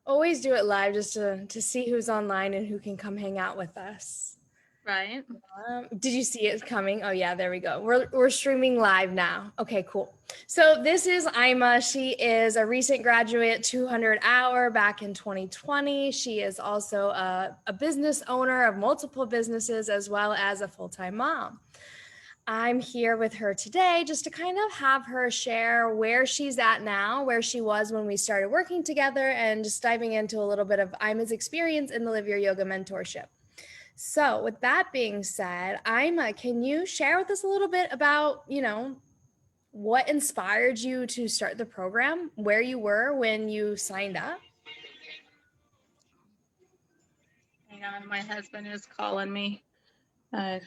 always do it live just to see who's online and who can come hang out with us. Right. Did you see it coming? Oh yeah, there we go. We're streaming live now. Okay, cool. So this is Ima. She is a recent graduate, 200 hour back in 2020. She is also a business owner of multiple businesses as well as a full-time mom. I'm here with her today just to kind of have her share where she's at now, where she was when we started working together, and just diving into a little bit of Ima's experience in the Live Your Yoga mentorship. So, with that being said, Ima, can you share with us a little bit about, what inspired you to start the program, where you were when you signed up? Hang on, my husband is calling me. Uh,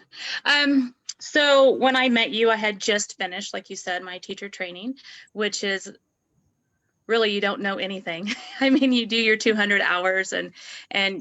so when I met you, I had just finished, like you said, my teacher training, which is really, you don't know anything. I mean, you do your 200 hours and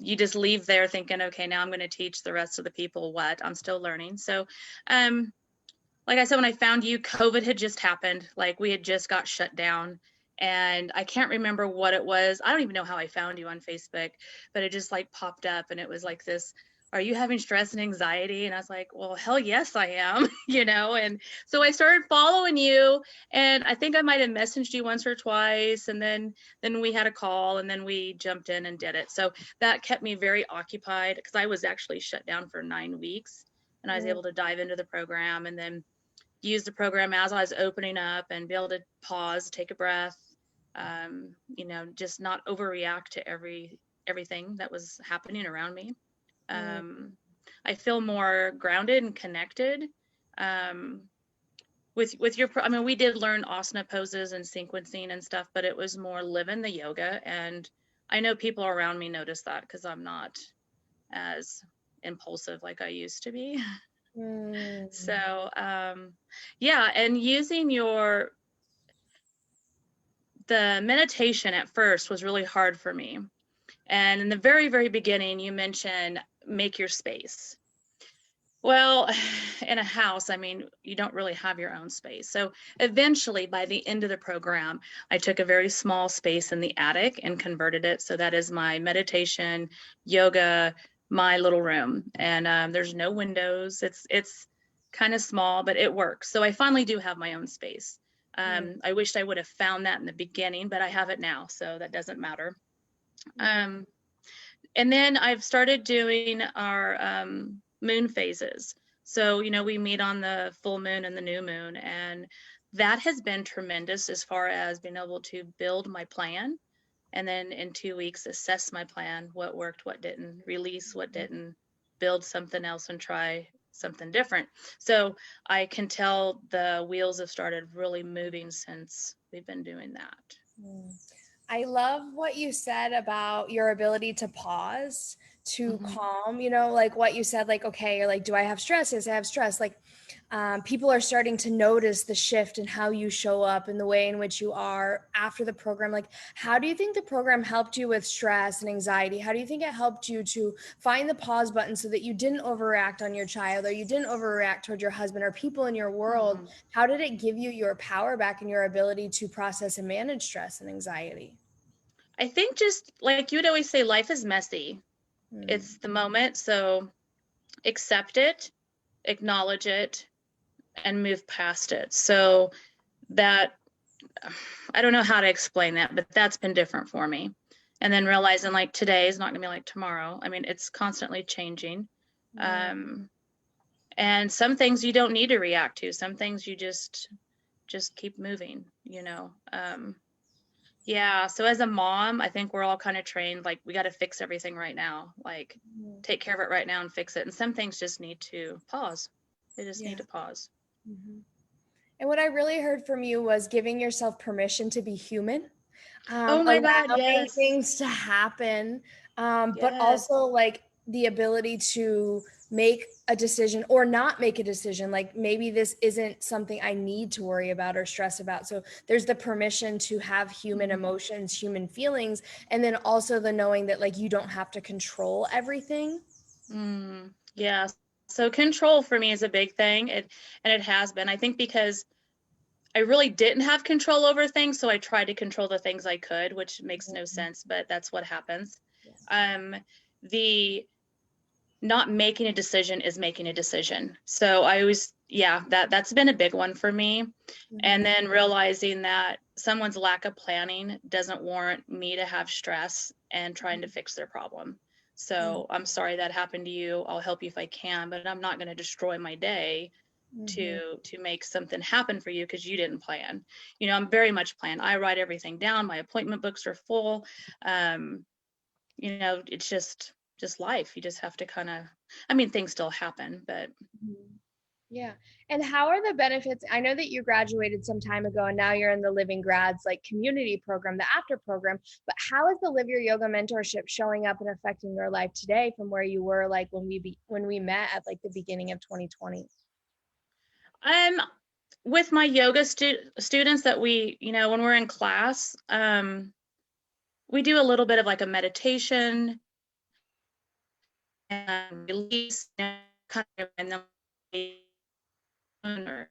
you just leave there thinking, okay, now I'm going to teach the rest of the people what I'm still learning. So, like I said, when I found you, COVID had just happened. Like we had just got shut down. And I can't remember what it was. I don't even know how I found you on Facebook, but it just like popped up and it was like this, are you having stress and anxiety? And I was like, well, hell yes, I am, And so I started following you, and I think I might have messaged you once or twice, and then we had a call, and then we jumped in and did it. So that kept me very occupied because I was actually shut down for 9 weeks, and I was able to dive into the program and then use the program as I was opening up and be able to pause, take a breath, just not overreact to everything that was happening around me. I feel more grounded and connected. With your, I mean, we did learn asana poses and sequencing and stuff, but it was more living the yoga. And I know people around me notice that because I'm not as impulsive like I used to be. So, yeah, and using the meditation at first was really hard for me. And in the very, very beginning, you mentioned make your space. Well, in a house, I mean, you don't really have your own space. So eventually, by the end of the program, I took a very small space in the attic and converted it. So that is my meditation, yoga, my little room. And there's no windows. It's kind of small, but it works. So I finally do have my own space. I wished I would have found that in the beginning, but I have it now, so that doesn't matter. And then I've started doing our moon phases. So, we meet on the full moon and the new moon, and that has been tremendous as far as being able to build my plan. And then in 2 weeks, assess my plan, what worked, what didn't, release what didn't, build something else and try something different. So I can tell the wheels have started really moving since we've been doing that. I love what you said about your ability to pause, to calm, like what you said, like, okay, you're like, do I have stress? Yes, I have stress. Like, people are starting to notice the shift in how you show up and the way in which you are after the program. Like, how do you think the program helped you with stress and anxiety? How do you think it helped you to find the pause button so that you didn't overreact on your child, or you didn't overreact toward your husband or people in your world? How did it give you your power back and your ability to process and manage stress and anxiety? I think just like you would always say, life is messy. It's the moment. So accept it, acknowledge it, and move past it. So that, I don't know how to explain that, but that's been different for me. And then realizing like today is not gonna be like tomorrow. I mean, it's constantly changing. And some things you don't need to react to. Some things you just keep moving, Yeah, so as a mom, I think we're all kind of trained, like we got to fix everything right now, like take care of it right now and fix it. And some things just need to pause. They just need to pause. And what I really heard from you was giving yourself permission to be human, Oh my God, allowing yes. things to happen, but Yes. also like the ability to make a decision or not make a decision. Like maybe this isn't something I need to worry about or stress about. So there's the permission to have human emotions, human feelings, and then also the knowing that like you don't have to control everything. Yeah. So control for me is a big thing. And it has been, I think, because I really didn't have control over things, so I tried to control the things I could, which makes no sense, but that's what happens. Yes. The not making a decision is making a decision. So I always, yeah, that's been a big one for me. And then realizing that someone's lack of planning doesn't warrant me to have stress and trying to fix their problem. So I'm sorry that happened to you. I'll help you if I can, but I'm not going to destroy my day to make something happen for you because you didn't plan. You know, I'm very much planned. I write everything down. My appointment books are full. You know, it's just life. You just have to kind of, I mean, things still happen, but Yeah. And how are the benefits? I know that you graduated some time ago and now you're in the Living Grads like community program, the after program, but how is the Live Your Yoga mentorship showing up and affecting your life today from where you were like when we met at like the beginning of 2020? with my yoga students that we, you know, when we're in class, we do a little bit of like a meditation and release, you know, kind of, and then or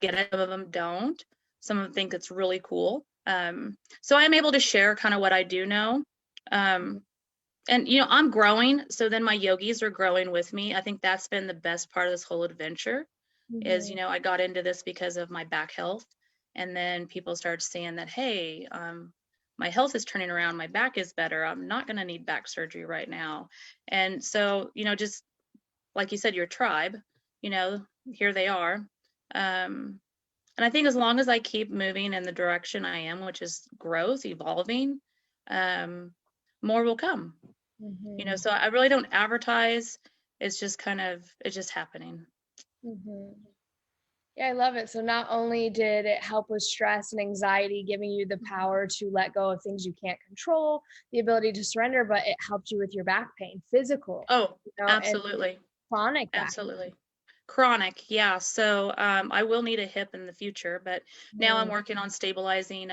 get it, some of them don't. Some of them think it's really cool. So I'm able to share kind of what I do know. And you know, I'm growing, so then my yogis are growing with me. I think that's been the best part of this whole adventure is, you know, I got into this because of my back health, and then people started seeing that, hey, my health is turning around, my back is better, I'm not going to need back surgery right now. And so, you know, just like you said, your tribe, you know, here they are. And I think as long as I keep moving in the direction I am, which is growth, evolving, more will come. You know, so I really don't advertise. It's just kind of, it's just happening. Yeah, I love it. So not only did it help with stress and anxiety, giving you the power to let go of things you can't control, the ability to surrender, but it helped you with your back pain, physical, Oh, you know, and absolutely. chronic back Absolutely. Chronic, yeah. So I will need a hip in the future, but now I'm pain. working on stabilizing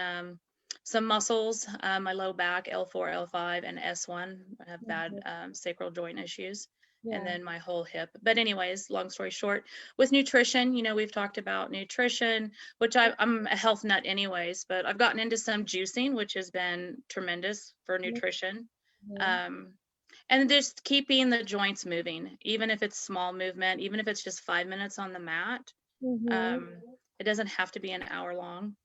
some muscles, my low back, L4, L5, and S1. I have bad sacral joint issues, and Yeah. then my whole hip. But anyways, long story short, with nutrition, you know, we've talked about nutrition, which I'm a health nut anyways, but I've gotten into some juicing, which has been tremendous for nutrition. And just keeping the joints moving, even if it's small movement, even if it's just 5 minutes on the mat. It doesn't have to be an hour long.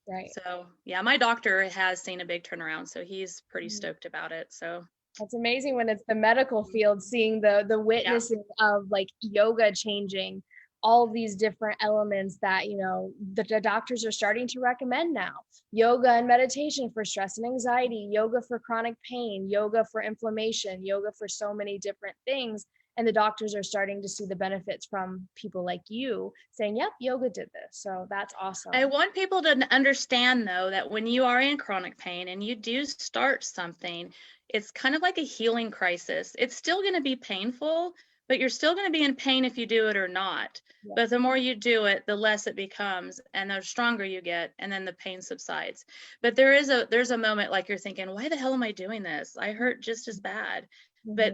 Right. So yeah, my doctor has seen a big turnaround, so he's pretty stoked about it. So That's amazing when it's the medical field, seeing the witnesses of like yoga changing all of these different elements that, you know, the doctors are starting to recommend now. Yoga and meditation for stress and anxiety, yoga for chronic pain, yoga for inflammation, yoga for so many different things. And the doctors are starting to see the benefits from people like you saying, yep, yoga did this. So that's awesome. I want people to understand though that when you are in chronic pain and you do start something, it's kind of like a healing crisis. It's still going to be painful, but you're still going to be in pain if you do it or not. Yeah. But the more you do it, the less it becomes, and the stronger you get, and then the pain subsides. But there's a moment like you're thinking, why the hell am I doing this? I hurt just as bad. But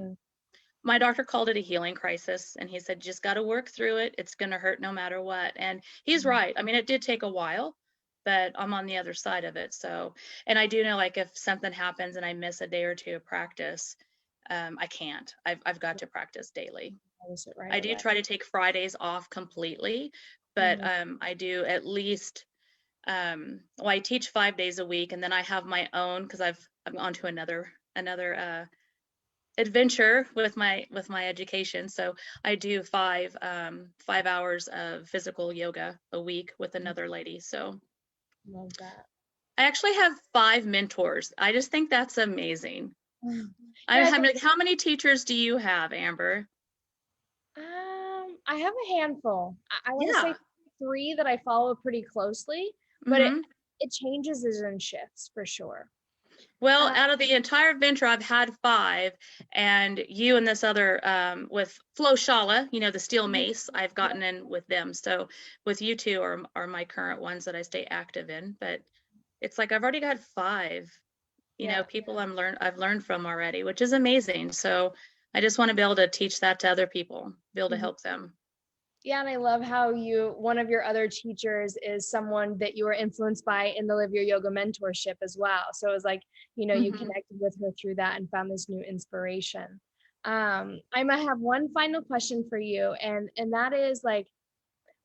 my doctor called it a healing crisis, and he said, just got to work through it. It's going to hurt no matter what. And he's right. I mean, it did take a while, but I'm on the other side of it. So, and I do know, like, if something happens and I miss a day or two of practice, I can't. I've got to practice daily. I do try to take Fridays off completely, but I do at least, well, I teach 5 days a week, and then I have my own, because I'm on to another adventure with my education. So I do 5 hours of physical yoga a week with another lady. So love that. I actually have 5 mentors. I just think that's amazing. Yeah, like, how many teachers do you have, Amber? I have a handful. I want to Yeah. say 3 that I follow pretty closely, but it changes and shifts for sure. Well, out of the entire venture, I've had 5, and you and this other with Flo Shala, you know, the steel mace, I've gotten in with them. So with you 2 are my current ones that I stay active in. But it's like I've already got 5, you know, people I've learned from already, which is amazing. So I just want to be able to teach that to other people, be able to help them. Yeah, and I love how one of your other teachers is someone that you were influenced by in the Live Your Yoga mentorship as well. So it was like, you Mhm. connected with her through that and found this new inspiration. I might have one final question for you, and that is like,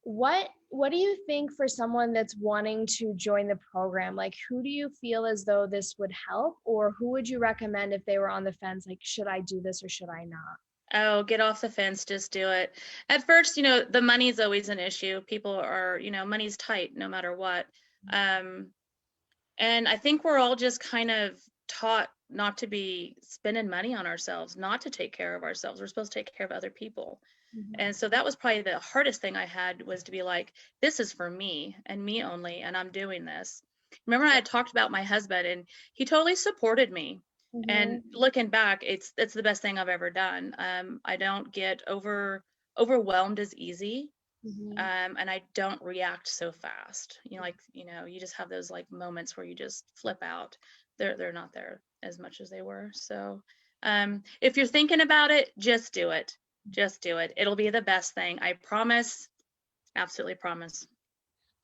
what do you think for someone that's wanting to join the program? Like, who do you feel as though this would help, or who would you recommend if they were on the fence, like, should I do this or should I not? Oh, get off the fence, just do it. At first, the money is always an issue. People are, money's tight no matter what. Um, and I think we're all just kind of taught not to be spending money on ourselves, not to take care of ourselves. We're supposed to take care of other people. Mhm. And so that was probably the hardest thing I had, was to be like, this is for me and me only, and I'm doing this. Remember, I had talked about my husband, and he totally supported me. And Mhm. looking back, it's the best thing I've ever done. I don't get overwhelmed as easy, Mhm. and I don't react so fast. You just have those like moments where you just flip out. They're not there as much as they were. So, if you're thinking about it, just do it. Just do it. It'll be the best thing. I promise. Absolutely promise.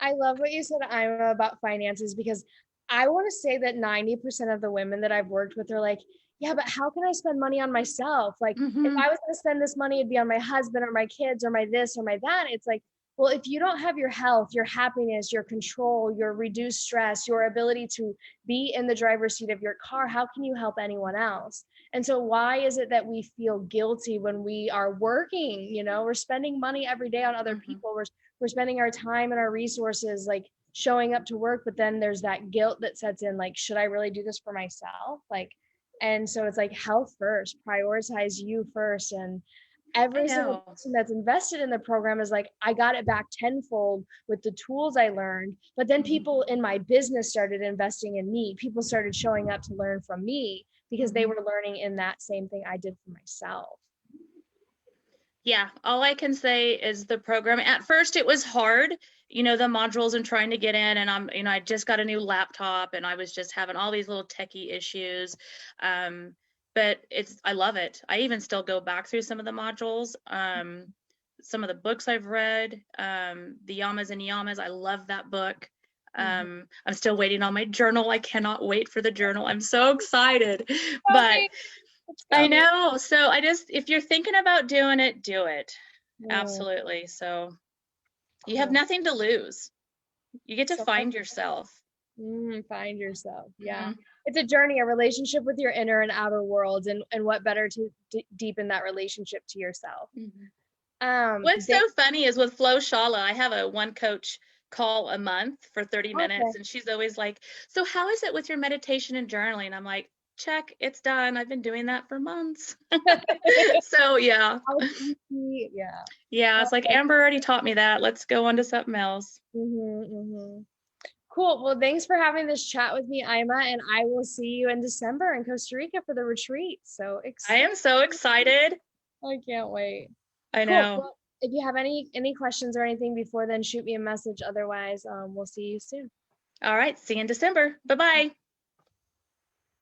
I love what you said, Ira, about finances, because I want to say that 90% of the women that I've worked with are like, yeah, but how can I spend money on myself? Like, if Hmm. I was going to spend this money, it'd be on my husband or my kids or my this or my that. It's like, well, if you don't have your health, your happiness, your control, your reduced stress, your ability to be in the driver's seat of your car, how can you help anyone else? And so, why is it that we feel guilty when we are working? We're spending money every day on other Hmm. people. We're spending our time and our resources like showing up to work, but then there's that guilt that sets in, like, should I really do this for myself? Like, and so it's like health first, prioritize you first. And I every single know. person that's invested in the program is like, I got it back tenfold with the tools I learned. But then Hmm. people in my business started investing in me. People started showing up to learn from me because they Hmm. were learning in that same thing I did for myself. Yeah, all I can say is the program. At first, it was hard, the modules and trying to get in. And I just got a new laptop, and I was just having all these little techie issues. Um, but I love it. I even still go back through some of the modules, some of the books I've read, the Yamas and Yamas. I love that book. Mhm. I'm still waiting on my journal. I cannot wait for the journal. I'm so excited. But Coming. It's I coming. know. So if you're thinking about doing it, do it. Mm, Absolutely. So you have cool. nothing to lose. You get to So find yourself. find yourself. Yeah. Mhm. It's a journey, a relationship with your inner and outer worlds, and what better to deepen that relationship to yourself. Mhm. What's They, so funny is with Flo Shala, I have a one coach call a month for 30 okay. minutes, and she's always like, so how is it with your meditation and journaling? I'm like, check, it's done. I've been doing that for months. So yeah. How easy. Yeah. Yeah, it's like Okay. Amber already taught me that. Let's go on to something else. Cool. Well, thanks for having this chat with me, Ima, and I will see you in December in Costa Rica for the retreat. So I excited. am so excited. I can't wait. I Cool. know. Well, if you have any questions or anything before then, shoot me a message. Otherwise, we'll see you soon. All right. See you in December. Bye bye.